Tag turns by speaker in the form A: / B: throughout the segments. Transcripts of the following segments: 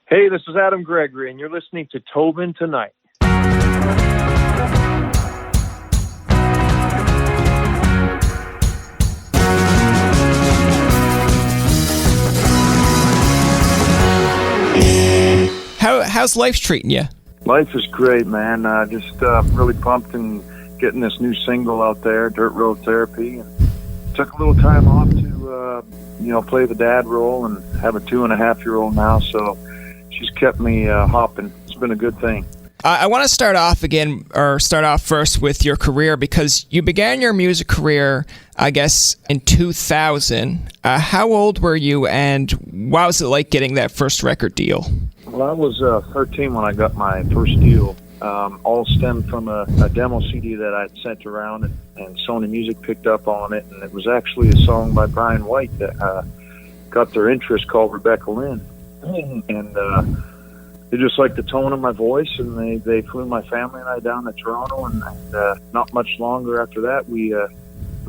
A: Hey, this is Adam Gregory, and you're listening to Tobin Tonight.
B: How's life treating you?
C: Life is great, man. Just really pumped and getting this new single out there, Dirt Road Therapy. And took a little time off to, play the dad role and have a 2.5-year-old now. So she's kept me hopping. It's been a good thing.
B: I want to start off first with your career, because you began your music career, I guess, in 2000. How old were you, and what was it like getting that first record deal?
C: Well, I was 13 when I got my first deal. All stemmed from a demo CD that I'd sent around, and Sony Music picked up on it, and it was actually a song by Brian White that got their interest, called Rebecca Lynn. And they just liked the tone of my voice, and they flew my family and I down to Toronto, and not much longer after that, we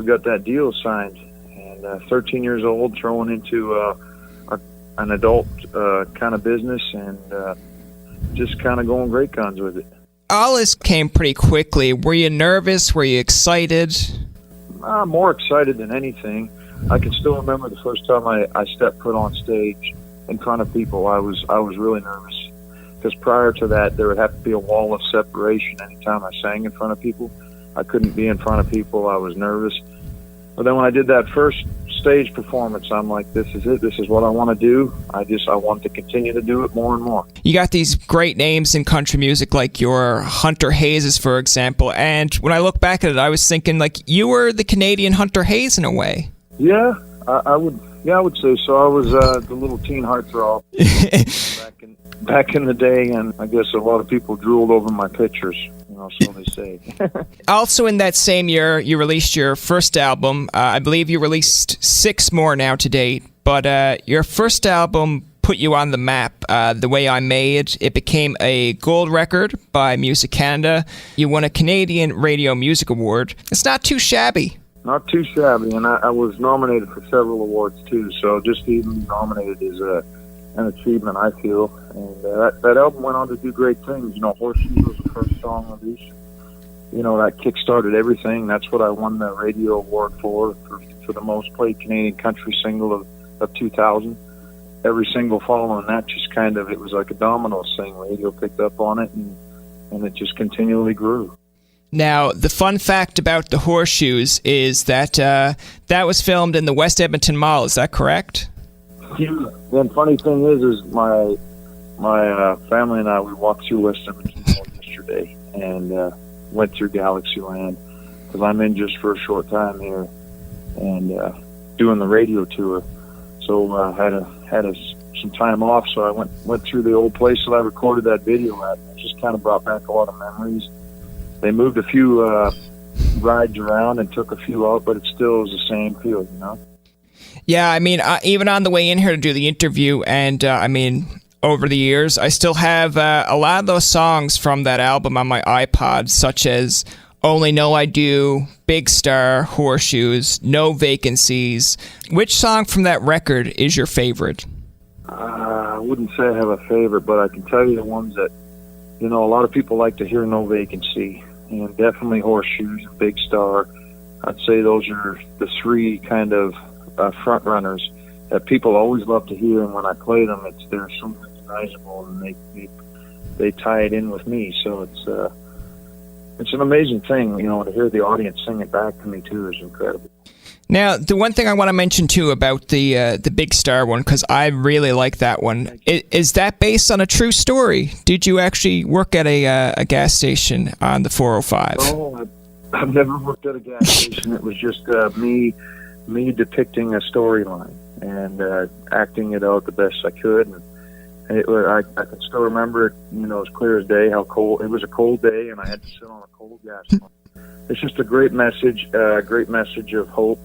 C: got that deal signed. And 13 years old, thrown into an adult kind of business, and just kind of going great guns with it.
B: All this came pretty quickly. Were you nervous? Were you excited?
C: More excited than anything. I can still remember the first time I stepped foot on stage in front of people. I was really nervous, because prior to that, there would have to be a wall of separation anytime I sang in front of people. I couldn't be in front of people. I was nervous. But then when I did that first stage performance, I'm like, this is it. This is what I want to do. I want to continue to do it more and more.
B: You got these great names in country music, like your Hunter Hayes, for example. And when I look back at it, I was thinking, like, you were the Canadian Hunter Hayes in a way.
C: Yeah, I would say so. I was the little teen heartthrob back in the day, and I guess a lot of people drooled over my pictures, so they say.
B: Also in that same year, you released your first album. I believe you released 6 more now to date, but your first album put you on the map. The Way I Made, it became a gold record by Music Canada. You won a Canadian Radio Music Award. It's not too shabby.
C: Not too shabby, and I was nominated for several awards too, so just even nominated is an achievement, I feel. And that album went on to do great things. Horseshoes was the first song released. That kick-started everything. That's what I won the radio award for the most played Canadian country single of 2000. Every single following that, just kind of, it was like a domino thing. Radio picked up on it, and it just continually grew.
B: Now, the fun fact about the Horseshoes is that that was filmed in the West Edmonton Mall. Is that correct?
C: Yeah. The funny thing is my family and I, we walked through West Edmonton Mall yesterday and went through Galaxyland, because I'm in just for a short time here and doing the radio tour. So had some time off, so I went through the old place that I recorded that video at. It just kind of brought back a lot of memories. They moved a few rides around and took a few out, but it still is the same feel,
B: Yeah, I mean, even on the way in here to do the interview, and over the years, I still have a lot of those songs from that album on my iPod, such as Only Know I Do, Big Star, Horseshoes, No Vacancies. Which song from that record is your favorite?
C: I wouldn't say I have a favorite, but I can tell you the ones that, a lot of people like to hear No Vacancy, and definitely Horseshoes and Big Star. I'd say those are the 3 kind of front runners that people always love to hear, and when I play them, they're so recognizable, and they tie it in with me. So it's an amazing thing, to hear the audience sing it back to me too is incredible.
B: Now, the one thing I want to mention too about the Big Star one, because I really like that one, is that based on a true story? Did you actually work at a gas station on the 405?
C: No, I've never worked at a gas station. It was just me depicting a storyline and acting it out the best I could. And I can still remember it, as clear as day, how cold it was. A cold day, and I had to sit on a cold gas pump. It's just a great message of hope.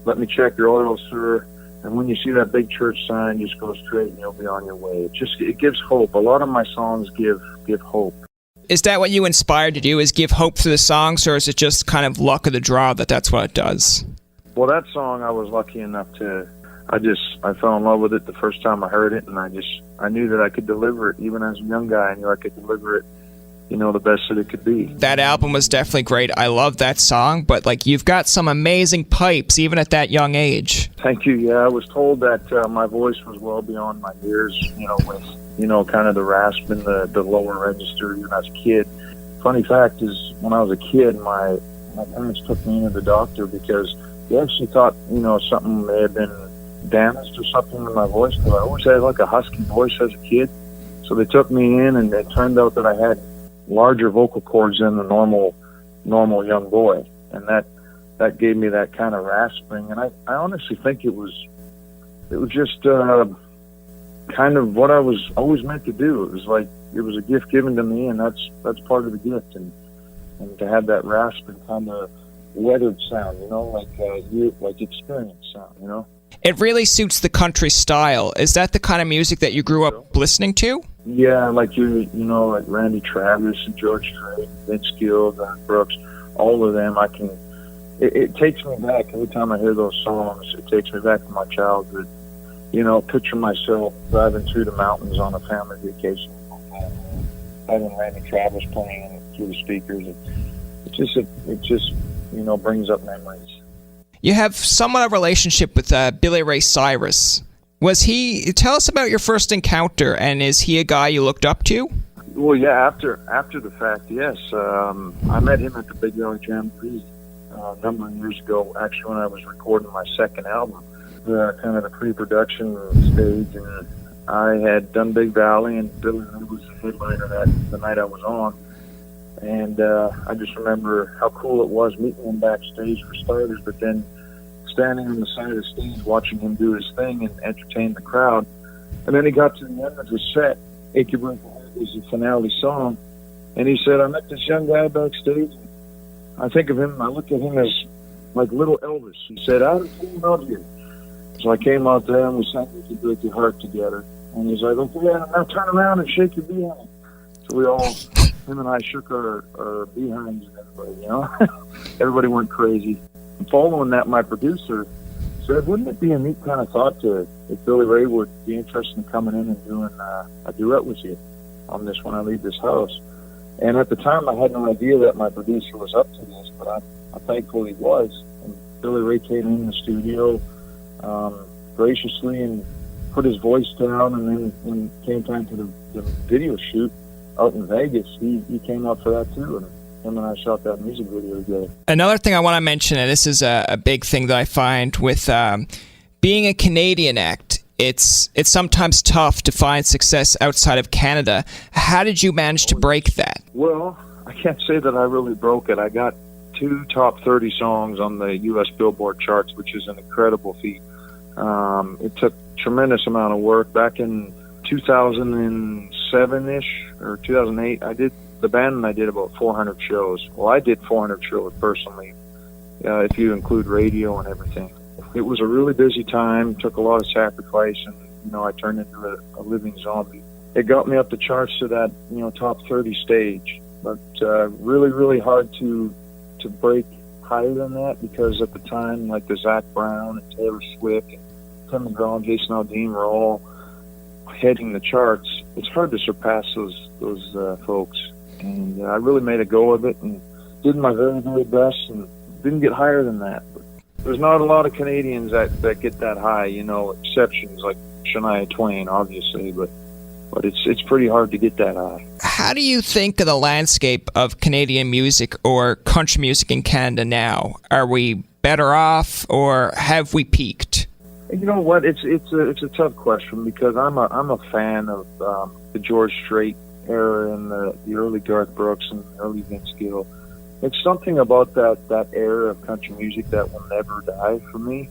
C: Let me check your oil, sir. And when you see that big church sign, just go straight and you'll be on your way. It gives hope. A lot of my songs give hope.
B: Is that what you inspired to do, is give hope through the songs, or is it just kind of luck of the draw that's what it does?
C: Well, that song I was lucky enough to I fell in love with it the first time I heard it, and I knew that I could deliver it. Even as a young guy, I knew I could deliver it, the best that it could be.
B: That album was definitely great. I love that song, but like you've got some amazing pipes even at that young age.
C: Thank you. Yeah, I was told that my voice was well beyond my years, with, kind of the rasp and the lower register even as a kid. Funny fact is, when I was a kid, my parents took me into the doctor because they actually thought, something may have been damaged or something in my voice, because I always had like a husky voice as a kid. So they took me in, and it turned out that I had larger vocal cords than the normal young boy, and that gave me that kind of rasping. And I honestly think it was just kind of what I was always meant to do. It was like it was a gift given to me, and that's part of the gift. And to have that rasping kind of weathered sound, like experience sound, It
B: really suits the country style. Is that the kind of music that you grew up listening to?
C: Yeah, like like Randy Travis and George Strait, Vince Gill, Don Brooks, all of them. It takes me back every time I hear those songs. It takes me back to my childhood. Picture myself driving through the mountains on a family vacation, having Randy Travis playing through the speakers. It just brings up memories.
B: You have somewhat of a relationship with Billy Ray Cyrus. Tell us about your first encounter, and is he a guy you looked up to?
C: Well, yeah, after the fact, yes. I met him at the Big Yellow Jamboree a number of years ago, actually when I was recording my second album, kind of the pre-production stage, and I had done Big Valley, and Billy was the headliner the night I was on. And I just remember how cool it was meeting him backstage for starters, but then standing on the side of the stage watching him do his thing and entertain the crowd. And then he got to the end of his set. Achy Break My Heart was the finale song. And he said, I met this young guy backstage. I think of him, I look at him as like little Elvis. He said, I haven't seen him out here. So I came out there and we sang Achy Break Your Heart together. And he's like, okay, now turn around and shake your behind. So him and I shook our behinds and everybody, Everybody went crazy. And following that, my producer said, wouldn't it be a neat kind of thought if Billy Ray would be interested in coming in and doing a duet with you on this When I Leave This House? And at the time, I had no idea that my producer was up to this, but I'm thankful he was. And Billy Ray came in the studio graciously and put his voice down, and then when it came time to the video shoot out in Vegas, he came out for that too, and him and I shot that music video together. Another
B: thing I want to mention, and this is a big thing that I find with being a Canadian act, it's sometimes tough to find success outside of Canada. How did you manage to break that?
C: Well, I can't say that I really broke it. I got 2 top 30 songs on the U.S. Billboard charts, which is an incredible feat. It took tremendous amount of work. Back in 2007-ish or 2008, the band and I did about 400 shows. Well, I did 400 shows personally, if you include radio and everything. It was a really busy time, took a lot of sacrifice, and, I turned into a living zombie. It got me up the charts to that, top 30 stage, but really, really hard to break higher than that, because at the time, like the Zach Brown and Taylor Swift and Tim McGraw, Jason Aldean were all heading the charts. It's hard to surpass those folks, and I really made a go of it and did my very, very best, and didn't get higher than that. But there's not a lot of Canadians that get that high, exceptions like Shania Twain, obviously, but it's pretty hard to get that high.
B: How do you think of the landscape of Canadian music or country music in Canada now? Are we better off, or have we peaked?
C: You know what? It's a tough question, because I'm a fan of the George Strait era and the early Garth Brooks and early Vince Gill. It's something about that era of country music that will never die for me.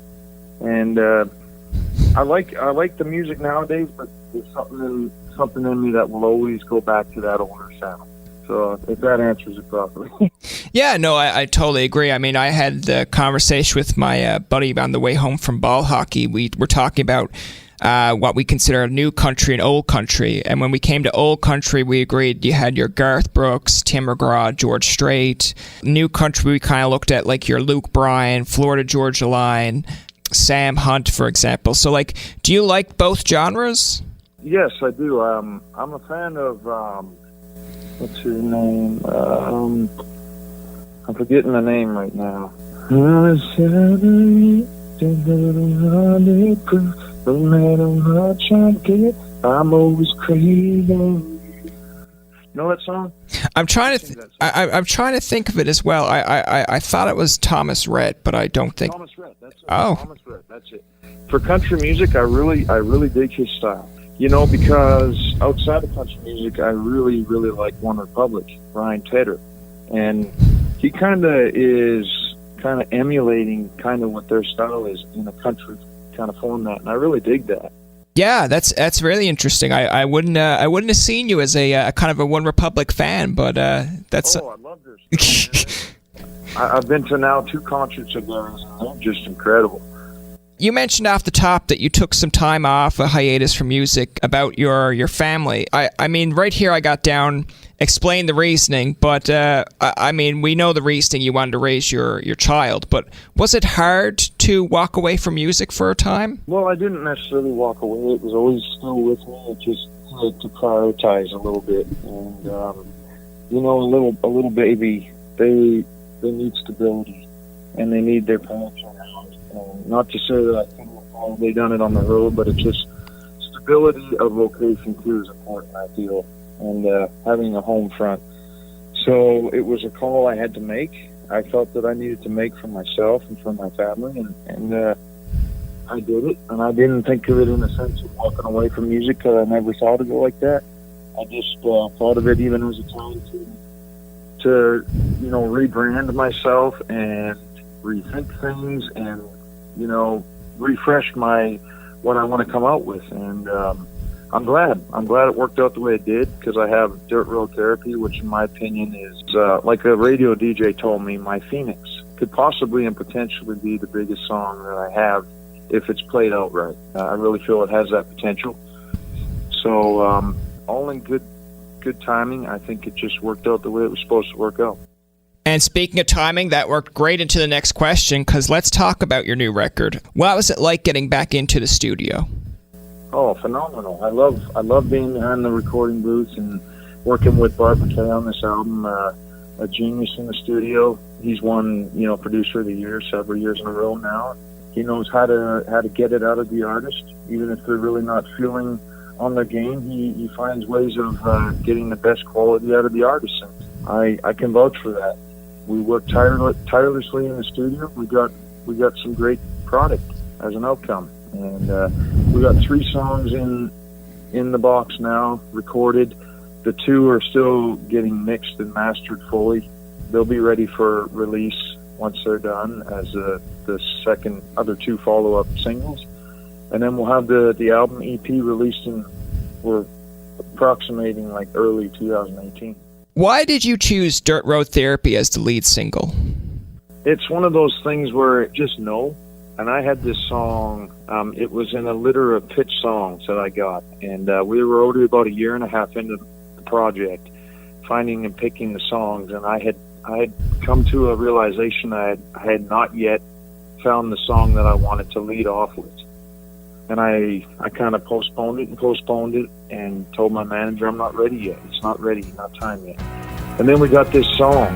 C: And I like the music nowadays, but there's something in me that will always go back to that older sound. So if that answers it properly.
B: Yeah, no, I totally agree. I mean, I had the conversation with my buddy on the way home from ball hockey. We were talking about what we consider new country and old country. And when we came to old country, we agreed you had your Garth Brooks, Tim McGraw, George Strait. New country, we kind of looked at like your Luke Bryan, Florida Georgia Line. Sam Hunt, for example. So, like, do you like both genres?
C: Yes, I do. I'm a fan of, what's her name? I'm forgetting the name right now. No matter what I get, I'm always crazy. You know that song?
B: I'm trying to I'm trying to think of it as well. I thought it was Thomas Rhett, but I don't think.
C: Thomas Rhett. That's it.
B: Oh.
C: Thomas Rhett. That's it. For country music, I really dig his style. You know, because outside of country music, I really like One Republic, Ryan Tedder, and he kind of is emulating kind of what their style is in a country kind of format, and I really dig that.
B: Yeah, that's really interesting. I wouldn't have seen you as a kind of a One Republic fan, but that's.
C: Oh, I love their stuff. I've been to now 2 concerts of theirs, and they're just incredible.
B: You mentioned off the top that you took some time off, a hiatus from music, about your family. I mean, right here I got down, explain the reasoning, but I mean, we know the reasoning, you wanted to raise your child, but was it hard to walk away from music for a time?
C: Well, I didn't necessarily walk away. It was always still with me. It just had to prioritize a little bit. And, you know, a little baby, they need stability, and they need their parents around. Not to say that I couldn't have probably done it on the road, but it's just stability of location too is important, I feel, and having a home front. So it was a call I had to make. I felt that I needed to make for myself and for my family, and I did it. And I didn't think of it in the sense of walking away from music, because I never thought of it like that. I just thought of it even as a time to you know, rebrand myself and rethink things and, you know, refresh what I want to come out with. And I'm glad it worked out the way it did, because I have Dirt Road Therapy, which in my opinion is, like a radio DJ told me, my Phoenix. Could possibly and potentially be the biggest song that I have if it's played out right. I really feel it has that potential. So all in good timing. I think it just worked out the way it was supposed to work out.
B: And speaking of timing, that worked great into the next question, because let's talk about your new record. What was it like getting back into the studio?
C: Oh, phenomenal. I love being behind the recording booth and working with Bart McKay on this album. A genius in the studio. He's won, you know, Producer of the Year several years in a row now. He knows how to get it out of the artist, even if they're really not feeling on their game. He finds ways of getting the best quality out of the artist. And I can vouch for that. We worked tirelessly in the studio. We got some great product as an outcome, and we got 3 songs in the box now, recorded. The 2 are still getting mixed and mastered fully. They'll be ready for release once they're done as the other 2 follow-up singles, and then we'll have the album EP released we're approximating like early 2018.
B: Why did you choose Dirt Road Therapy as the lead single?
C: It's one of those things where just know. And I had this song, it was in a litter of pitch songs that I got. And we were already about a year and a half into the project, finding and picking the songs. And I had come to a realization I had not yet found the song that I wanted to lead off with. And I kind of postponed it and told my manager, I'm not ready yet. It's not ready, not time yet. And then we got this song,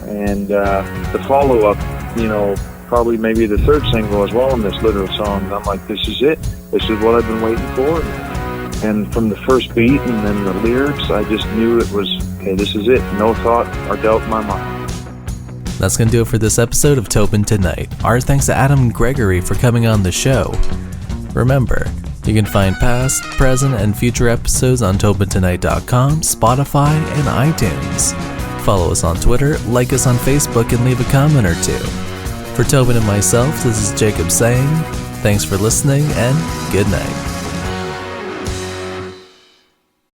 C: and the follow-up, you know, probably maybe the 3rd single as well in this litter of songs. I'm like, this is it. This is what I've been waiting for. And from the first beat and then the lyrics, I just knew it was, okay, this is it. No thought or doubt in my mind.
D: That's going to do it for this episode of Tobin Tonight. Our thanks to Adam Gregory for coming on the show. Remember, you can find past, present, and future episodes on TobinTonight.com, Spotify, and iTunes. Follow us on Twitter, like us on Facebook, and leave a comment or 2. For Tobin and myself, this is Jacob saying, thanks for listening, and good night.